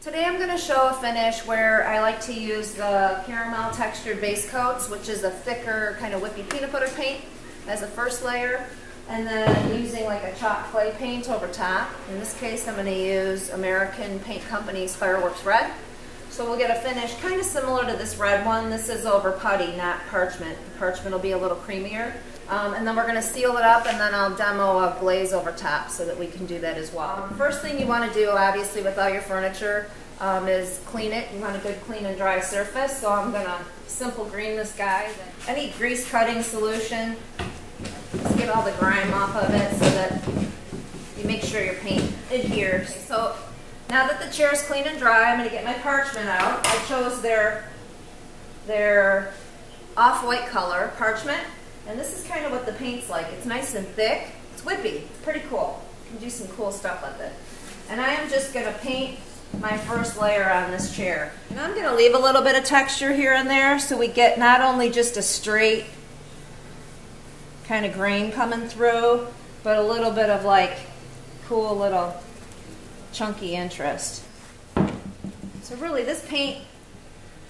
Today I'm going to show a finish where I like to use the Caromal textured base coats, which is a thicker kind of whippy peanut butter paint as a first layer, and then using like a chalk clay paint over top. In this case I'm going to use American Paint Company's Fireworks Red. So we'll get a finish kind of similar to this red one. This is over putty, not parchment. The parchment will be a little creamier. And then we're going to seal it up, and then I'll demo a glaze over top so that we can do that as well. First thing you want to do, obviously, with all your furniture is clean it. You want a good clean and dry surface, so I'm going to simple green this guy. Any grease cutting solution, just get all the grime off of it so that you make sure your paint adheres. So now that the chair is clean and dry, I'm going to get my parchment out. I chose their off-white color, Parchment. And this is kind of what the paint's like. It's nice and thick. It's whippy. It's pretty cool. You can do some cool stuff with it. And I am just going to paint my first layer on this chair. And I'm going to leave a little bit of texture here and there so we get not only just a straight kind of grain coming through, but a little bit of like cool little chunky interest. So really this paint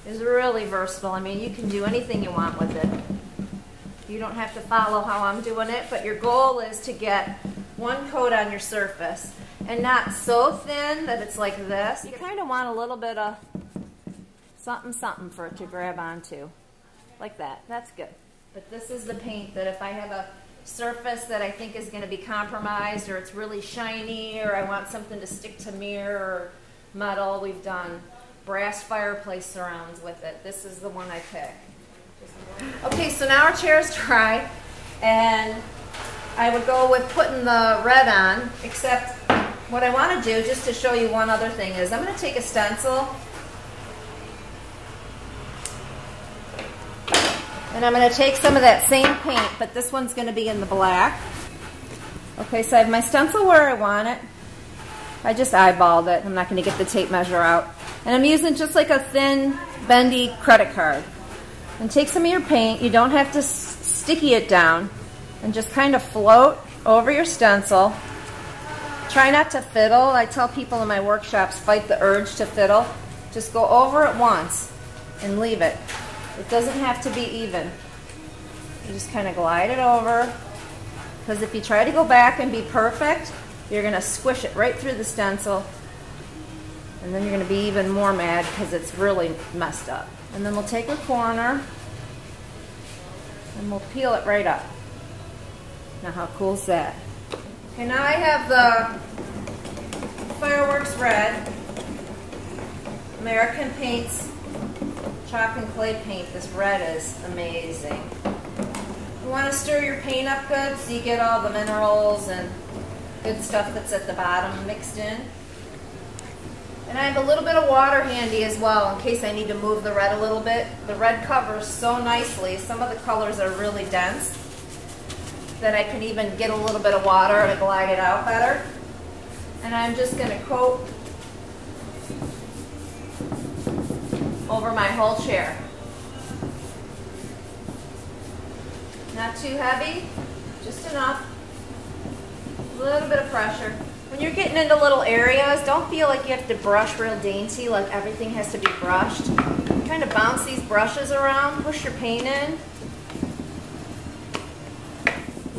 is really versatile. I mean, you can do anything you want with it. You don't have to follow how I'm doing it, but your goal is to get one coat on your surface and not so thin that it's like this. You kind of want a little bit of something for it to grab onto, like that. That's good. But this is the paint that if I have a surface that I think is going to be compromised, or it's really shiny, or I want something to stick to mirror or metal, we've done brass fireplace surrounds with it. This is the one I pick. Okay, so now our chair is dry, and I would go with putting the red on, except what I want to do, just to show you one other thing, is I'm going to take a stencil, and I'm going to take some of that same paint, but this one's going to be in the black. Okay, so I have my stencil where I want it. I just eyeballed it. I'm not going to get the tape measure out. And I'm using just like a thin, bendy credit card. And take some of your paint. You don't have to sticky it down, and just kind of float over your stencil. Try not to fiddle. I tell people in my workshops, fight the urge to fiddle. Just go over it once and leave it. It doesn't have to be even. You just kind of glide it over, because if you try to go back and be perfect, you're going to squish it right through the stencil, and then you're going to be even more mad because it's really messed up. And then we'll take a corner and we'll peel it right up. Now how cool is that? Okay, now I have the Fireworks Red, American Paint's chalk and clay paint. This red is amazing. You want to stir your paint up good so you get all the minerals and good stuff that's at the bottom mixed in. And I have a little bit of water handy as well in case I need to move the red a little bit. The red covers so nicely. Some of the colors are really dense that I can even get a little bit of water to glide it out better. And I'm just going to coat over my whole chair. Not too heavy, just enough. A little bit of pressure. When you're getting into little areas, don't feel like you have to brush real dainty, like everything has to be brushed. Kind of bounce these brushes around, push your paint in.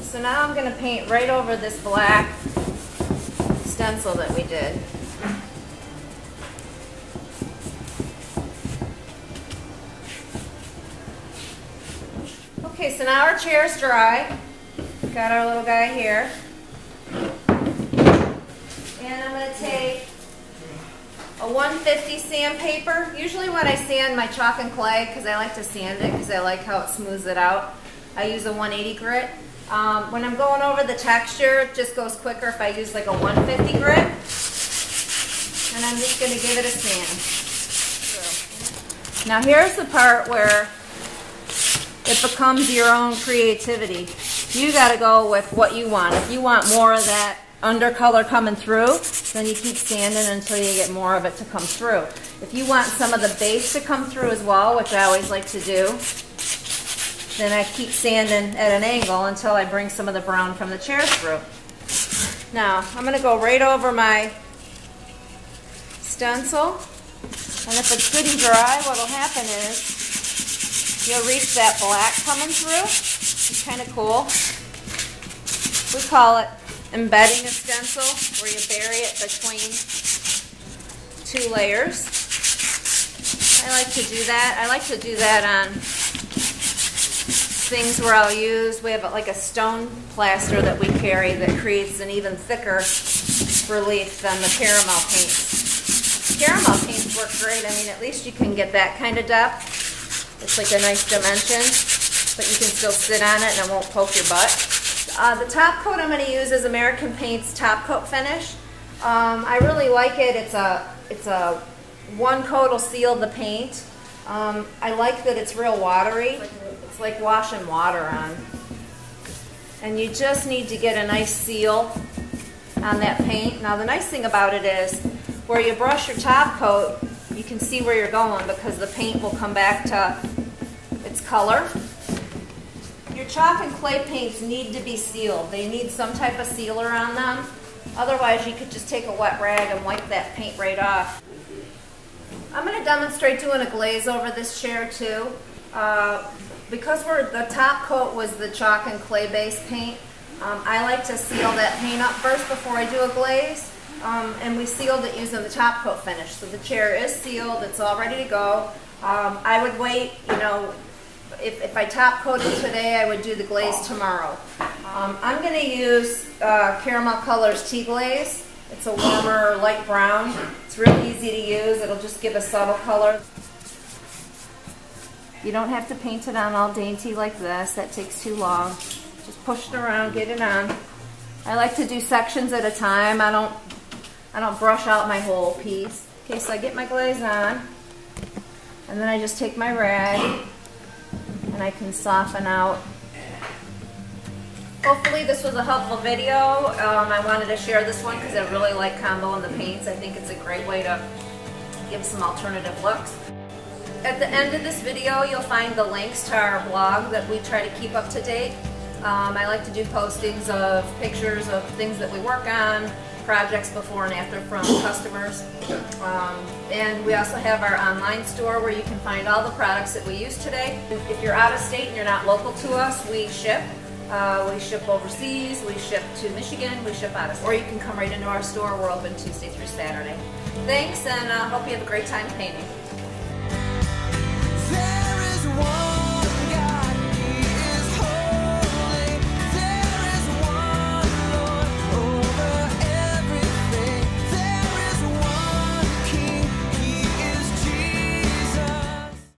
So now I'm going to paint right over this black stencil that we did. Okay, so now our chair's dry. We've got our little guy here. And I'm going to take a 150 sandpaper. Usually when I sand my chalk and clay, because I like to sand it because I like how it smooths it out, I use a 180 grit. When I'm going over the texture, it just goes quicker if I use like a 150 grit. And I'm just going to give it a sand. Now here's the part where it becomes your own creativity. You got to go with what you want. If you want more of that undercolor coming through, then you keep sanding until you get more of it to come through. If you want some of the base to come through as well, which I always like to do, then I keep sanding at an angle until I bring some of the brown from the chair through. Now, I'm going to go right over my stencil. And if it's good and dry, what will happen is you'll reach that black coming through. It's kind of cool. We call it embedding a stencil, where you bury it between two layers. I like to do that. I like to do that on things where I'll use, we have like a stone plaster that we carry that creates an even thicker relief than the caramel paints. Caramel paints work great. I mean, at least you can get that kind of depth. It's like a nice dimension, but you can still sit on it and it won't poke your butt. The top coat I'm going to use is American Paint's Topcoat finish. I really like it. It's a one coat will seal the paint. I like that it's real watery. It's like washing water on. And you just need to get a nice seal on that paint. Now the nice thing about it is, where you brush your top coat, you can see where you're going because the paint will come back to its color. Your chalk and clay paints need to be sealed. They need some type of sealer on them. Otherwise you could just take a wet rag and wipe that paint right off. I'm going to demonstrate doing a glaze over this chair too. Because the top coat was the chalk and clay base paint, I like to seal that paint up first before I do a glaze. And we sealed it using the top coat finish. So the chair is sealed, it's all ready to go. I would wait, you know, if I top coated today, I would do the glaze tomorrow. I'm going to use Caromal Colours Tea Glaze. It's a warmer light brown. It's real easy to use. It'll just give a subtle color. You don't have to paint it on all dainty like this. That takes too long. Just push it around, get it on. I like to do sections at a time. I don't brush out my whole piece. Okay, so I get my glaze on, and then I just take my rag and I can soften out. Hopefully this was a helpful video. I wanted to share this one because I really like comboing the paints. I think it's a great way to give some alternative looks. At the end of this video, you'll find the links to our blog that we try to keep up to date. I like to do postings of pictures of things that we work on, projects before and after from customers. And we also have our online store where you can find all the products that we use today. If you're out of state and you're not local to us, we ship. We ship overseas, we ship to Michigan, we ship out of, or you can come right into our store. We're open Tuesday through Saturday. Thanks, and hope you have a great time painting.